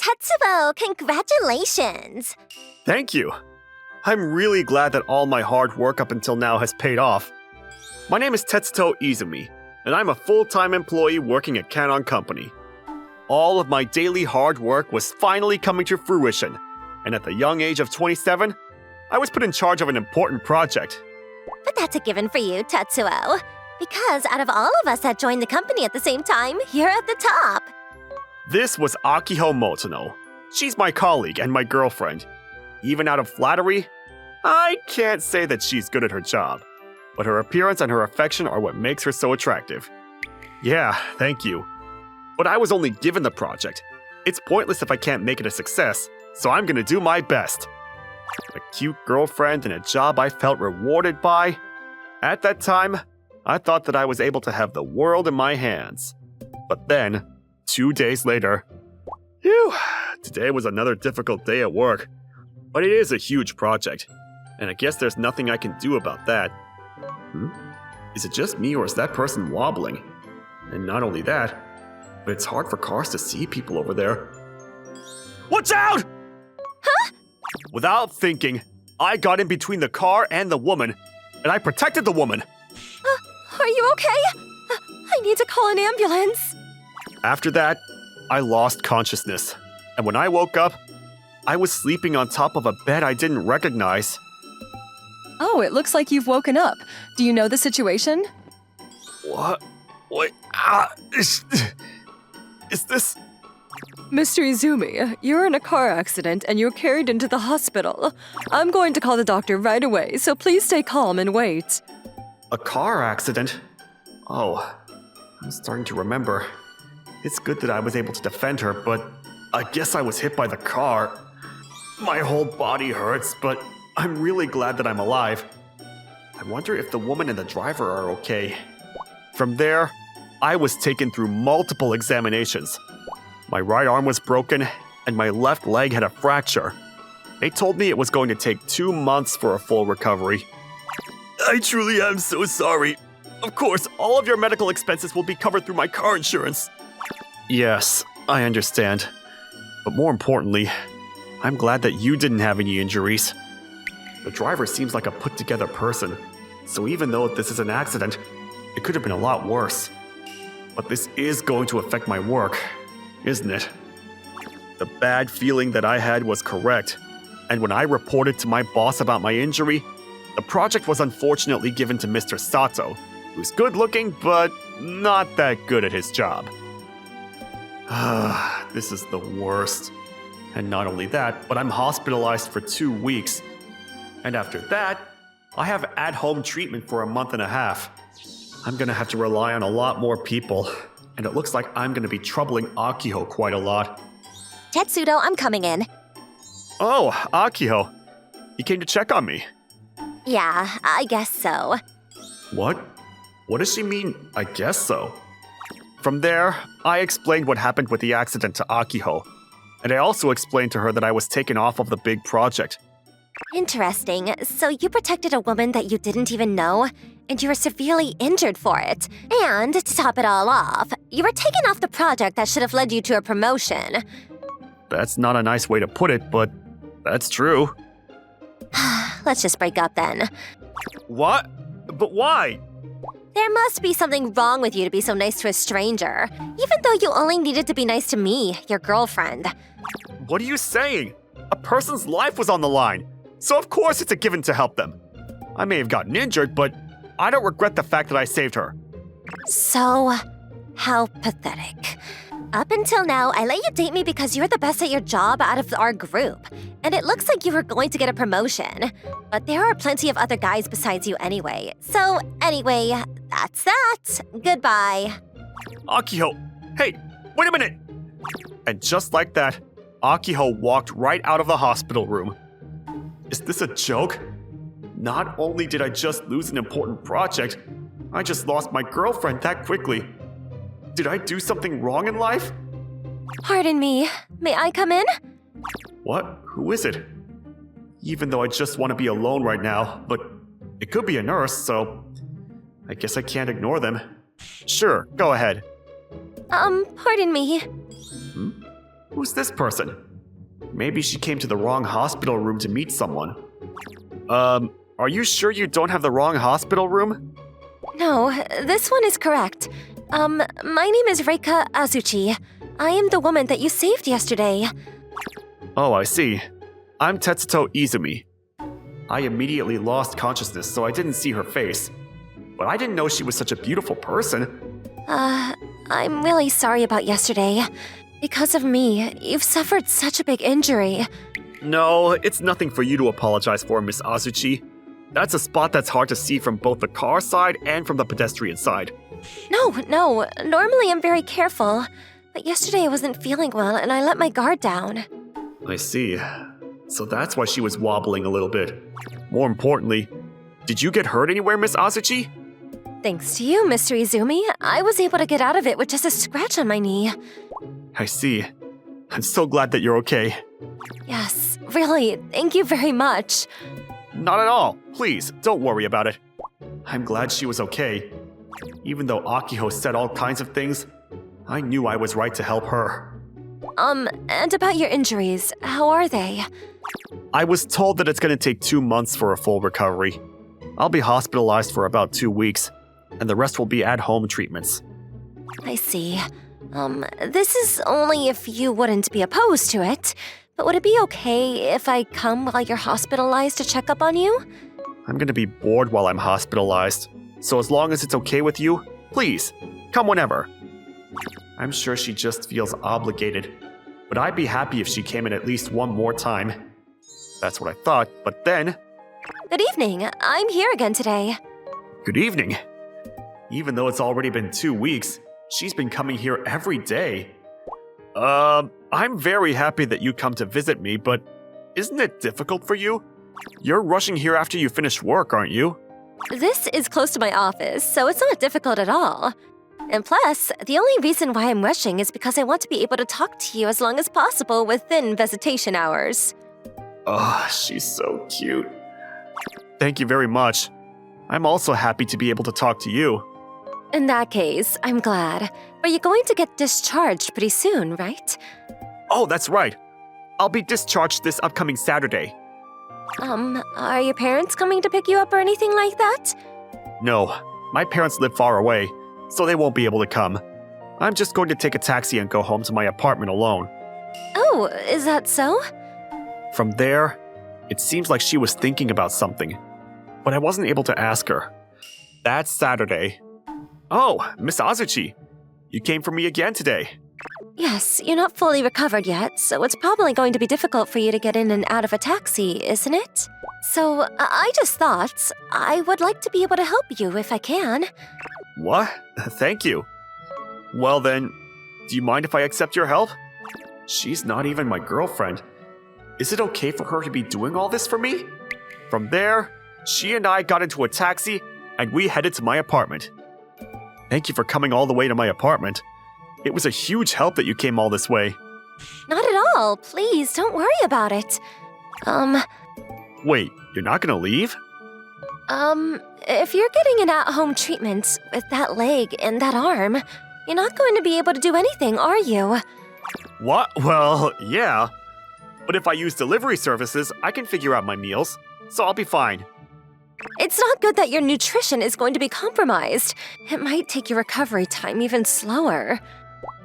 Tetsuto, congratulations! Thank you. I'm really glad that all my hard work up until now has paid off. My name is Tetsuto Izumi, and I'm a full-time employee working at Kanon Company. All of my daily hard work was finally coming to fruition, and at the young age of 27, I was put in charge of an important project. But that's a given for you, Tetsuo. Because out of all of us that joined the company at the same time, you're at the top. This was Akiho Motono. She's my colleague and my girlfriend. Even out of flattery, I can't say that she's good at her job. But her appearance and her affection are what makes her so attractive. Yeah, thank you. But I was only given the project. It's pointless if I can't make it a success, so I'm gonna do my best. A cute girlfriend and a job I felt rewarded by. At that time, I thought that I was able to have the world in my hands. But then, 2 days later, today was another difficult day at work. But it is a huge project, and I guess there's nothing I can do about that. Is it just me or is that person wobbling? And not only that, but it's hard for cars to see people over there. Watch out! Huh? Without thinking, I got in between the car and the woman, and I protected the woman. Are you okay? I need to call an ambulance. After that, I lost consciousness, and when I woke up, I was sleeping on top of a bed I didn't recognize. Oh, it looks like you've woken up. Do you know the situation? What? Wait, is this... Mr. Izumi, you're in a car accident and you're carried into the hospital. I'm going to call the doctor right away, so please stay calm and wait. A car accident? Oh, I'm starting to remember. It's good that I was able to defend her, but I guess I was hit by the car. My whole body hurts, but I'm really glad that I'm alive. I wonder if the woman and the driver are okay. From there, I was taken through multiple examinations. My right arm was broken, and my left leg had a fracture. They told me it was going to take 2 months for a full recovery. I truly am so sorry. Of course, all of your medical expenses will be covered through my car insurance. Yes, I understand. But more importantly, I'm glad that you didn't have any injuries. The driver seems like a put-together person, so even though this is an accident, it could have been a lot worse. But this is going to affect my work, isn't it? The bad feeling that I had was correct, and when I reported to my boss about my injury, the project was unfortunately given to Mr. Sato, who's good-looking but not that good at his job. This is the worst. And not only that, but I'm hospitalized for 2 weeks. And after that, I have at-home treatment for a month and a half. I'm gonna have to rely on a lot more people, and it looks like I'm gonna be troubling Akiho quite a lot. Tetsuto, I'm coming in. Oh, Akiho. You came to check on me. Yeah, I guess so. What? What does she mean, I guess so? From there, I explained what happened with the accident to Akiho, and I also explained to her that I was taken off of the big project. Interesting. So you protected a woman that you didn't even know, and you were severely injured for it. And to top it all off, you were taken off the project that should have led you to a promotion. That's not a nice way to put it, but that's true. Let's just break up then. What? But why? There must be something wrong with you to be so nice to a stranger, even though you only needed to be nice to me, your girlfriend. What are you saying? A person's life was on the line, so of course it's a given to help them. I may have gotten injured, but I don't regret the fact that I saved her. So, how pathetic. Up until now, I let you date me because you're the best at your job out of our group, and it looks like you were going to get a promotion. But there are plenty of other guys besides you anyway. So, anyway, that's that. Goodbye. Akiho, hey, wait a minute! And just like that, Akiho walked right out of the hospital room. Is this a joke? Not only did I just lose an important project, I just lost my girlfriend that quickly. Did I do something wrong in life? Pardon me. May I come in? What? Who is it? Even though I just want to be alone right now, but it could be a nurse, so I guess I can't ignore them. Sure, go ahead. Pardon me. Who's this person? Maybe she came to the wrong hospital room to meet someone. Are you sure you don't have the wrong hospital room? No, this one is correct. My name is Reika Azuchi. I am the woman that you saved yesterday. Oh, I see. I'm Tetsuto Izumi. I immediately lost consciousness, so I didn't see her face. But I didn't know she was such a beautiful person. I'm really sorry about yesterday. Because of me, you've suffered such a big injury. No, it's nothing for you to apologize for, Miss Azuchi. That's a spot that's hard to see from both the car side and from the pedestrian side. No, normally I'm very careful. But yesterday I wasn't feeling well and I let my guard down. I see. So that's why she was wobbling a little bit. More importantly, did you get hurt anywhere, Miss Azuchi? Thanks to you, Mr. Izumi, I was able to get out of it with just a scratch on my knee. I see. I'm so glad that you're okay. Yes, really, thank you very much. Not at all. Please, don't worry about it. I'm glad she was okay. Even though Akiho said all kinds of things, I knew I was right to help her. And about your injuries, how are they? I was told that it's going to take 2 months for a full recovery. I'll be hospitalized for about 2 weeks, and the rest will be at-home treatments. I see. This is only if you wouldn't be opposed to it. But would it be okay if I come while you're hospitalized to check up on you? I'm going to be bored while I'm hospitalized, so as long as it's okay with you, please, come whenever. I'm sure she just feels obligated, but I'd be happy if she came in at least one more time. That's what I thought, but then... Good evening. I'm here again today. Good evening. Even though it's already been 2 weeks, she's been coming here every day. I'm very happy that you come to visit me, but isn't it difficult for you? You're rushing here after you finish work, aren't you? This is close to my office, so it's not difficult at all. And plus, the only reason why I'm rushing is because I want to be able to talk to you as long as possible within visitation hours. Oh, she's so cute. Thank you very much. I'm also happy to be able to talk to you. In that case, I'm glad. But you're going to get discharged pretty soon, right? Oh, that's right. I'll be discharged this upcoming Saturday. Are your parents coming to pick you up or anything like that? No, my parents live far away, so they won't be able to come. I'm just going to take a taxi and go home to my apartment alone. Oh, is that so? From there, it seems like she was thinking about something, but I wasn't able to ask her. That's Saturday. Oh, Miss Azuchi, you came for me again today. Yes, you're not fully recovered yet, so it's probably going to be difficult for you to get in and out of a taxi, isn't it? So, I just thought I would like to be able to help you if I can. What? Thank you. Well then, do you mind if I accept your help? She's not even my girlfriend. Is it okay for her to be doing all this for me? From there, she and I got into a taxi and we headed to my apartment. Thank you for coming all the way to my apartment. It was a huge help that you came all this way. Not at all. Please, don't worry about it. Wait, you're not gonna leave? If you're getting an at-home treatment with that leg and that arm, you're not going to be able to do anything, are you? What? Well, yeah. But if I use delivery services, I can figure out my meals, so I'll be fine. It's not good that your nutrition is going to be compromised. It might take your recovery time even slower.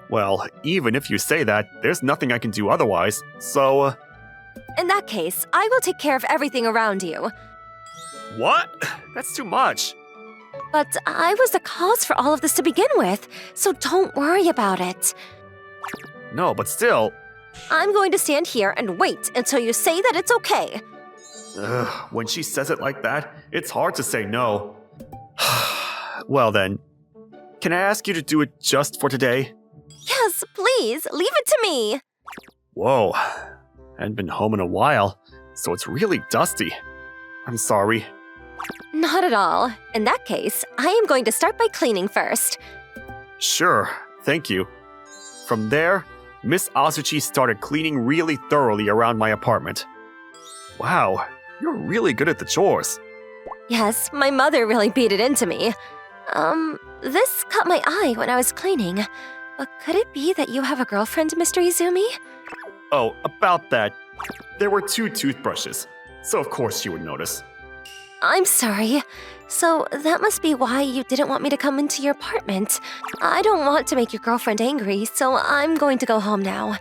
Well, even if you say that, there's nothing I can do otherwise, so... In that case, I will take care of everything around you. What? That's too much. But I was the cause for all of this to begin with, so don't worry about it. No, but still... I'm going to stand here and wait until you say that it's okay. When she says it like that, it's hard to say no. Well then, can I ask you to do it just for today? Yes, please, leave it to me. Whoa, I hadn't been home in a while, so it's really dusty. I'm sorry. Not at all. In that case, I am going to start by cleaning first. Sure, thank you. From there, Miss Azuchi started cleaning really thoroughly around my apartment. Wow, you're really good at the chores. Yes, my mother really beat it into me. This caught my eye when I was cleaning, But could it be that you have a girlfriend, Mr. Izumi? Oh, about that. There were 2 toothbrushes, so of course she would notice. I'm sorry. So that must be why you didn't want me to come into your apartment. I don't want to make your girlfriend angry, so I'm going to go home now.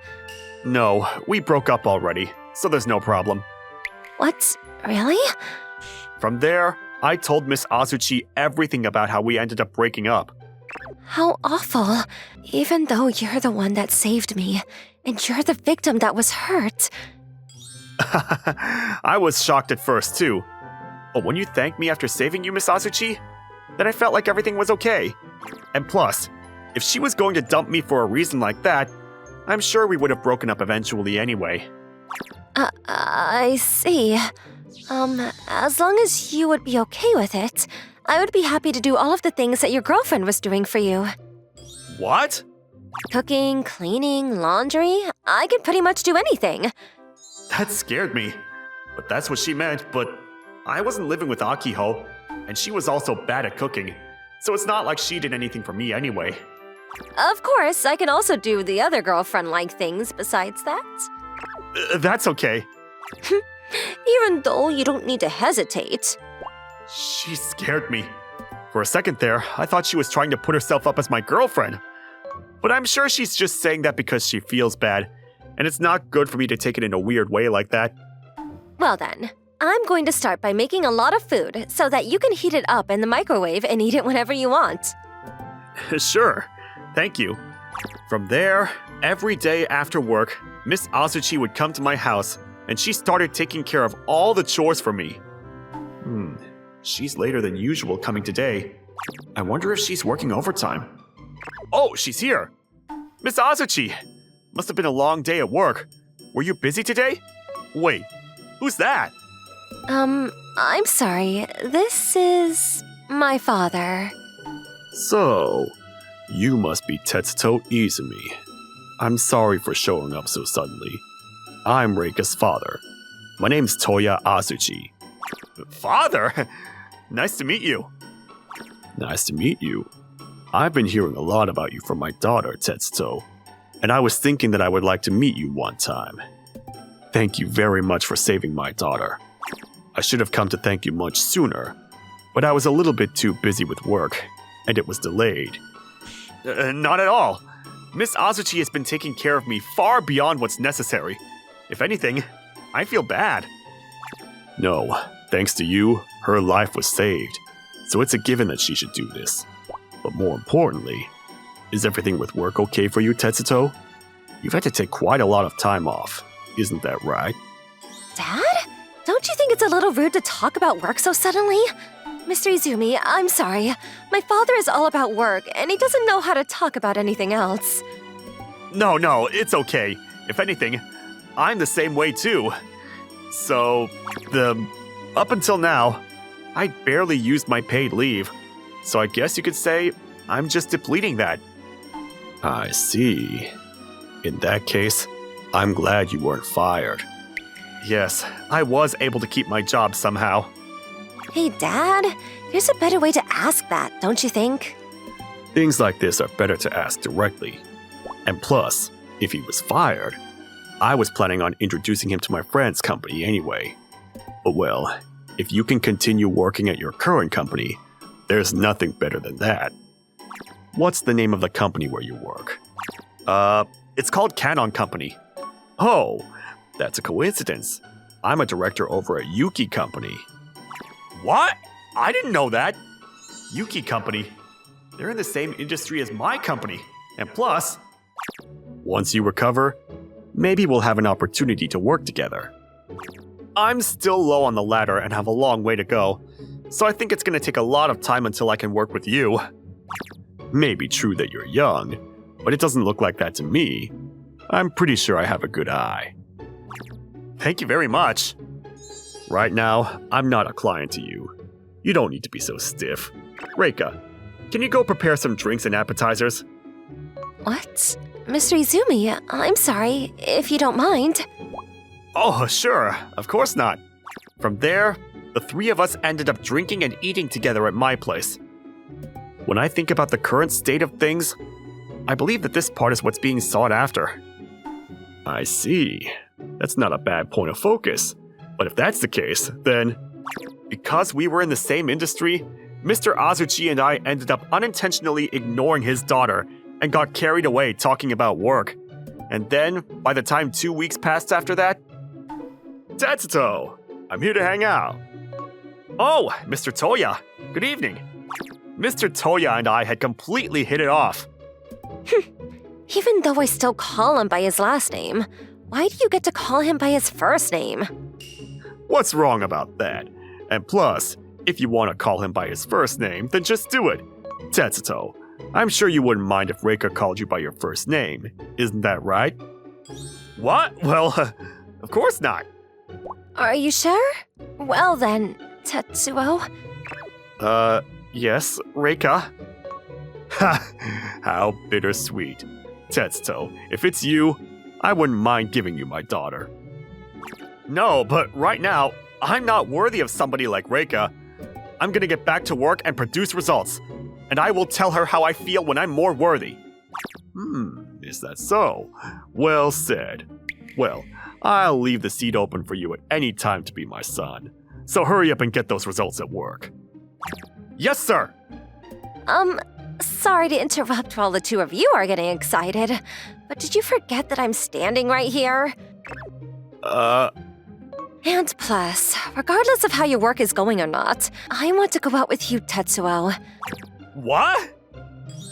No, we broke up already, so there's no problem. What? Really? From there, I told Miss Azuchi everything about how we ended up breaking up. How awful. Even though you're the one that saved me, and you're the victim that was hurt. I was shocked at first, too. But when you thanked me after saving you, Miss Azuchi, then I felt like everything was okay. And plus, if she was going to dump me for a reason like that, I'm sure we would have broken up eventually anyway. I see. As long as you would be okay with it, I would be happy to do all of the things that your girlfriend was doing for you. What? Cooking, cleaning, laundry, I can pretty much do anything. That scared me. But that's what she meant, but I wasn't living with Akiho, and she was also bad at cooking, so it's not like she did anything for me anyway. Of course, I can also do the other girlfriend-like things besides that. That's okay. Even though you don't need to hesitate. She scared me. For a second there, I thought she was trying to put herself up as my girlfriend. But I'm sure she's just saying that because she feels bad, and it's not good for me to take it in a weird way like that. Well then, I'm going to start by making a lot of food so that you can heat it up in the microwave and eat it whenever you want. Sure, thank you. From there, every day after work, Miss Azuchi would come to my house, and she started taking care of all the chores for me. She's later than usual coming today. I wonder if she's working overtime. Oh, she's here! Miss Azuchi! Must have been a long day at work. Were you busy today? Wait, who's that? I'm sorry. This is my father. So, you must be Tetsuto Izumi. I'm sorry for showing up so suddenly. I'm Reika's father. My name's Toya Azuchi. Father? Nice to meet you. Nice to meet you. I've been hearing a lot about you from my daughter, Tetsuto, and I was thinking that I would like to meet you one time. Thank you very much for saving my daughter. I should have come to thank you much sooner, but I was a little bit too busy with work, and it was delayed. Not at all. Miss Azuchi has been taking care of me far beyond what's necessary. If anything, I feel bad. No, thanks to you, her life was saved, so it's a given that she should do this. But more importantly, is everything with work okay for you, Tetsuto? You've had to take quite a lot of time off, isn't that right? Dad? Don't you think it's a little rude to talk about work so suddenly? Mr. Izumi, I'm sorry. My father is all about work, and he doesn't know how to talk about anything else. No, it's okay. If anything, I'm the same way too. So, up until now, I barely used my paid leave. So I guess you could say I'm just depleting that. I see. In that case, I'm glad you weren't fired. Yes, I was able to keep my job somehow. Hey, Dad, there's a better way to ask that, don't you think? Things like this are better to ask directly. And plus, if he was fired, I was planning on introducing him to my friend's company anyway. But well, if you can continue working at your current company, there's nothing better than that. What's the name of the company where you work? It's called Kanon Company. Oh, that's a coincidence. I'm a director over at Yuki Company. What? I didn't know that. Yuki Company? They're in the same industry as my company. And plus, once you recover, maybe we'll have an opportunity to work together. I'm still low on the ladder and have a long way to go, so I think it's going to take a lot of time until I can work with you. Maybe true that you're young, but it doesn't look like that to me. I'm pretty sure I have a good eye. Thank you very much. Right now, I'm not a client to you. You don't need to be so stiff. Reika, can you go prepare some drinks and appetizers? What? Mr. Izumi, I'm sorry, if you don't mind. Oh, sure, of course not. From there, the three of us ended up drinking and eating together at my place. When I think about the current state of things, I believe that this part is what's being sought after. I see. That's not a bad point of focus. But if that's the case, then because we were in the same industry, Mr. Azuchi and I ended up unintentionally ignoring his daughter and got carried away talking about work. And then, by the time 2 weeks passed after that, Tetsuto, I'm here to hang out. Oh, Mr. Toya, good evening. Mr. Toya and I had completely hit it off. Even though I still call him by his last name, why do you get to call him by his first name? What's wrong about that? And plus, if you want to call him by his first name, then just do it. Tetsuto, I'm sure you wouldn't mind if Reika called you by your first name. Isn't that right? What? Well, of course not. Are you sure? Well then, Tetsuo. Yes, Reika. Ha! How bittersweet. Tetsuto, if it's you, I wouldn't mind giving you my daughter. No, but right now, I'm not worthy of somebody like Reika. I'm gonna get back to work and produce results, and I will tell her how I feel when I'm more worthy. Is that so? Well said. Well, I'll leave the seat open for you at any time to be my son. So hurry up and get those results at work. Yes, sir! Sorry to interrupt while the two of you are getting excited, but did you forget that I'm standing right here? And plus, regardless of how your work is going or not, I want to go out with you, Tetsuo. What?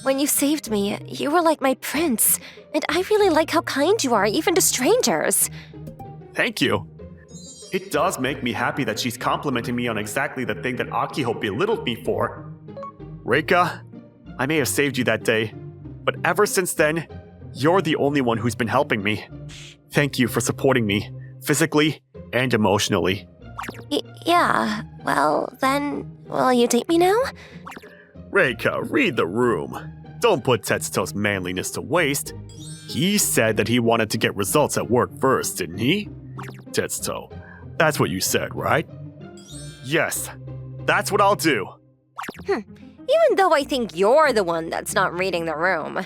When you saved me, you were like my prince, and I really like how kind you are, even to strangers. Thank you. It does make me happy that she's complimenting me on exactly the thing that Akiho belittled me for. Reika, I may have saved you that day, but ever since then, you're the only one who's been helping me. Thank you for supporting me, physically and emotionally. Yeah, well then, will you date me now? Reika, read the room. Don't put Tetsuto's manliness to waste. He said that he wanted to get results at work first, didn't he? Tetsuto, that's what you said, right? Yes, that's what I'll do. Even though I think you're the one that's not reading the room.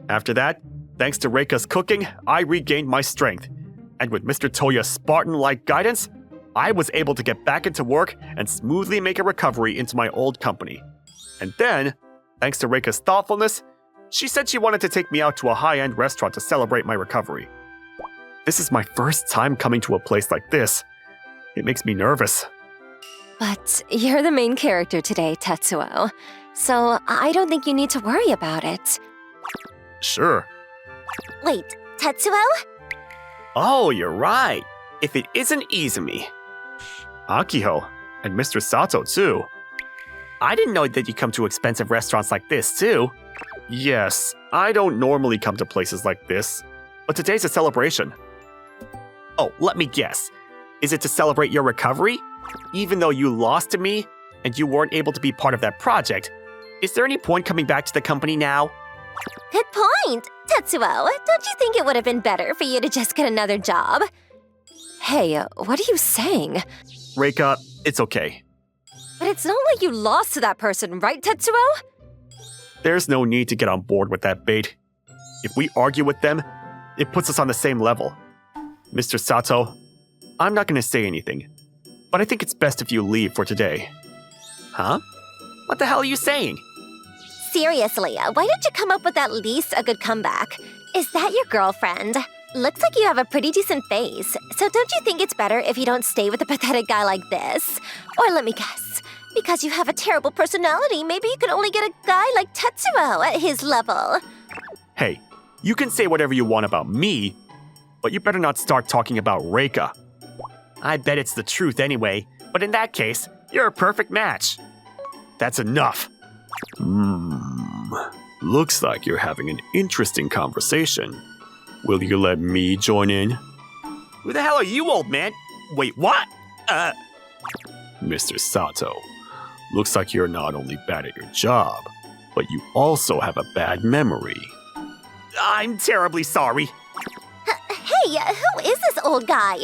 After that, thanks to Reika's cooking, I regained my strength. And with Mr. Toya's Spartan-like guidance, I was able to get back into work and smoothly make a recovery into my old company. And then, thanks to Reika's thoughtfulness, she said she wanted to take me out to a high-end restaurant to celebrate my recovery. This is my first time coming to a place like this. It makes me nervous. But you're the main character today, Tetsuo, so I don't think you need to worry about it. Sure. Wait, Tetsuo? Oh, you're right. If it isn't Izumi. Akiho, and Mr. Sato, too. I didn't know that you come to expensive restaurants like this, too. Yes, I don't normally come to places like this, but today's a celebration. Oh, let me guess. Is it to celebrate your recovery? Even though you lost to me, and you weren't able to be part of that project, is there any point coming back to the company now? Good point! Tetsuo, don't you think it would have been better for you to just get another job? Hey, what are you saying? Reika, it's okay. But it's not like you lost to that person, right, Tetsuo? There's no need to get on board with that bait. If we argue with them, it puts us on the same level. Mr. Sato, I'm not going to say anything, but I think it's best if you leave for today. Huh? What the hell are you saying? Seriously, why don't you come up with at least a good comeback? Is that your girlfriend? Looks like you have a pretty decent face, so don't you think it's better if you don't stay with a pathetic guy like this? Or let me guess, because you have a terrible personality, maybe you can only get a guy like Tetsuo at his level. Hey, you can say whatever you want about me, but you better not start talking about Reika. I bet it's the truth anyway, but in that case, you're a perfect match. That's enough. Looks like you're having an interesting conversation. Will you let me join in? Who the hell are you, old man? Wait, what? Mr. Sato, looks like you're not only bad at your job, but you also have a bad memory. I'm terribly sorry. Hey, who is this old guy?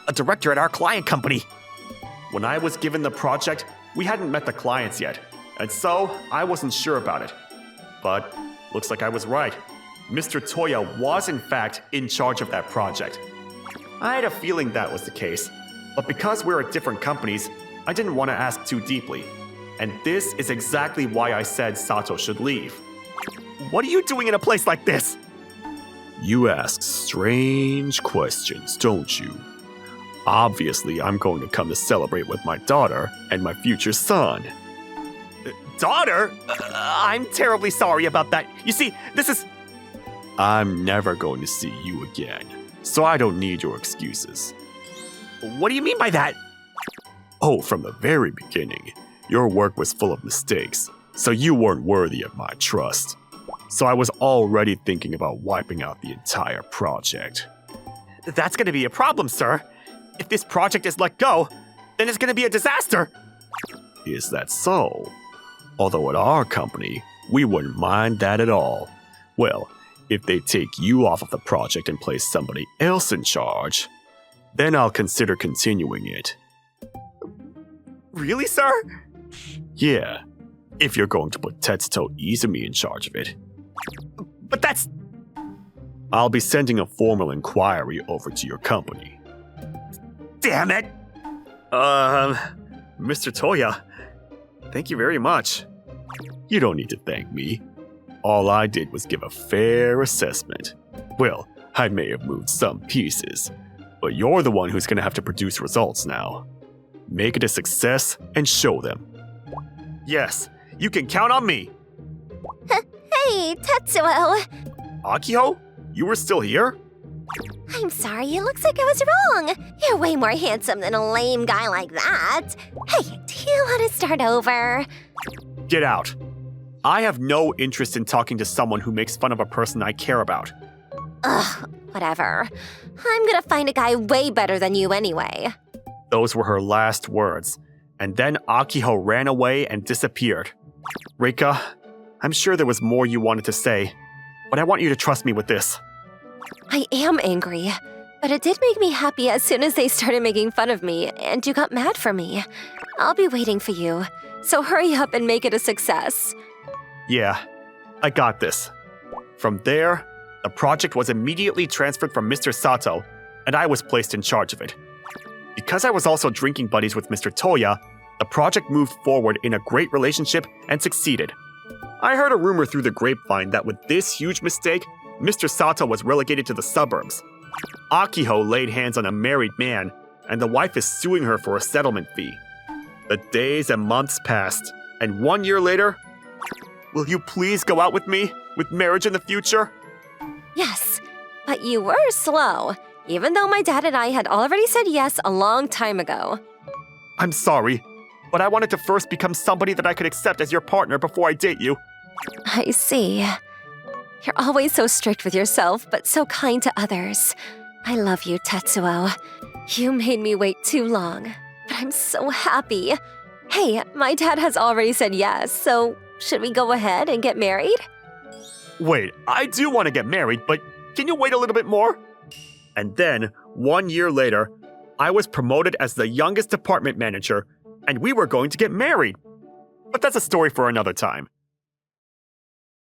A director at our client company. When I was given the project, we hadn't met the clients yet, and so I wasn't sure about it. But Looks like I was right. Mr. Toya was in fact in charge of that project. I had a feeling that was the case, but because we're at different companies, I didn't want to ask too deeply. And this is exactly why I said Sato should leave. What are you doing in a place like this? You ask strange questions, don't you? Obviously, I'm going to come to celebrate with my daughter and my future son. Daughter? I'm terribly sorry about that. You see, this is... I'm never going to see you again, so I don't need your excuses. What do you mean by that? Oh, from the very beginning, your work was full of mistakes, so you weren't worthy of my trust. So I was already thinking about wiping out the entire project. That's going to be a problem, sir. If this project is let go, then it's going to be a disaster. Is that so? Although at our company, we wouldn't mind that at all. Well, if they take you off of the project and place somebody else in charge, then I'll consider continuing it. Really, sir? Yeah, if you're going to put Tetsuto Izumi in charge of it. But that's... I'll be sending a formal inquiry over to your company. Damn it! Mr. Toya, thank you very much. You don't need to thank me. All I did was give a fair assessment. Well, I may have moved some pieces, but you're the one who's going to have to produce results now. Make it a success and show them. Yes, you can count on me. Hey, Tetsuo. Akiho, you were still here? I'm sorry, it looks like I was wrong. You're way more handsome than a lame guy like that. Hey, do you want to start over? Get out. I have no interest in talking to someone who makes fun of a person I care about. Ugh, whatever. I'm gonna find a guy way better than you anyway. Those were her last words, and then Akiho ran away and disappeared. Reika, I'm sure there was more you wanted to say, but I want you to trust me with this. I am angry, but it did make me happy as soon as they started making fun of me and you got mad for me. I'll be waiting for you, so hurry up and make it a success. Yeah, I got this. From there, the project was immediately transferred from Mr. Sato, and I was placed in charge of it. Because I was also drinking buddies with Mr. Toya, the project moved forward in a great relationship and succeeded. I heard a rumor through the grapevine that with this huge mistake, Mr. Sato was relegated to the suburbs. Akiho laid hands on a married man, and the wife is suing her for a settlement fee. The days and months passed, and 1 year later, will you please go out with me, with marriage in the future? Yes, but you were slow, even though my dad and I had already said yes a long time ago. I'm sorry, but I wanted to first become somebody that I could accept as your partner before I date you. I see. You're always so strict with yourself, but so kind to others. I love you, Tetsuo. You made me wait too long, but I'm so happy. Hey, my dad has already said yes, so should we go ahead and get married? Wait, I do want to get married, but can you wait a little bit more? And then, 1 year later, I was promoted as the youngest department manager, and we were going to get married. But that's a story for another time.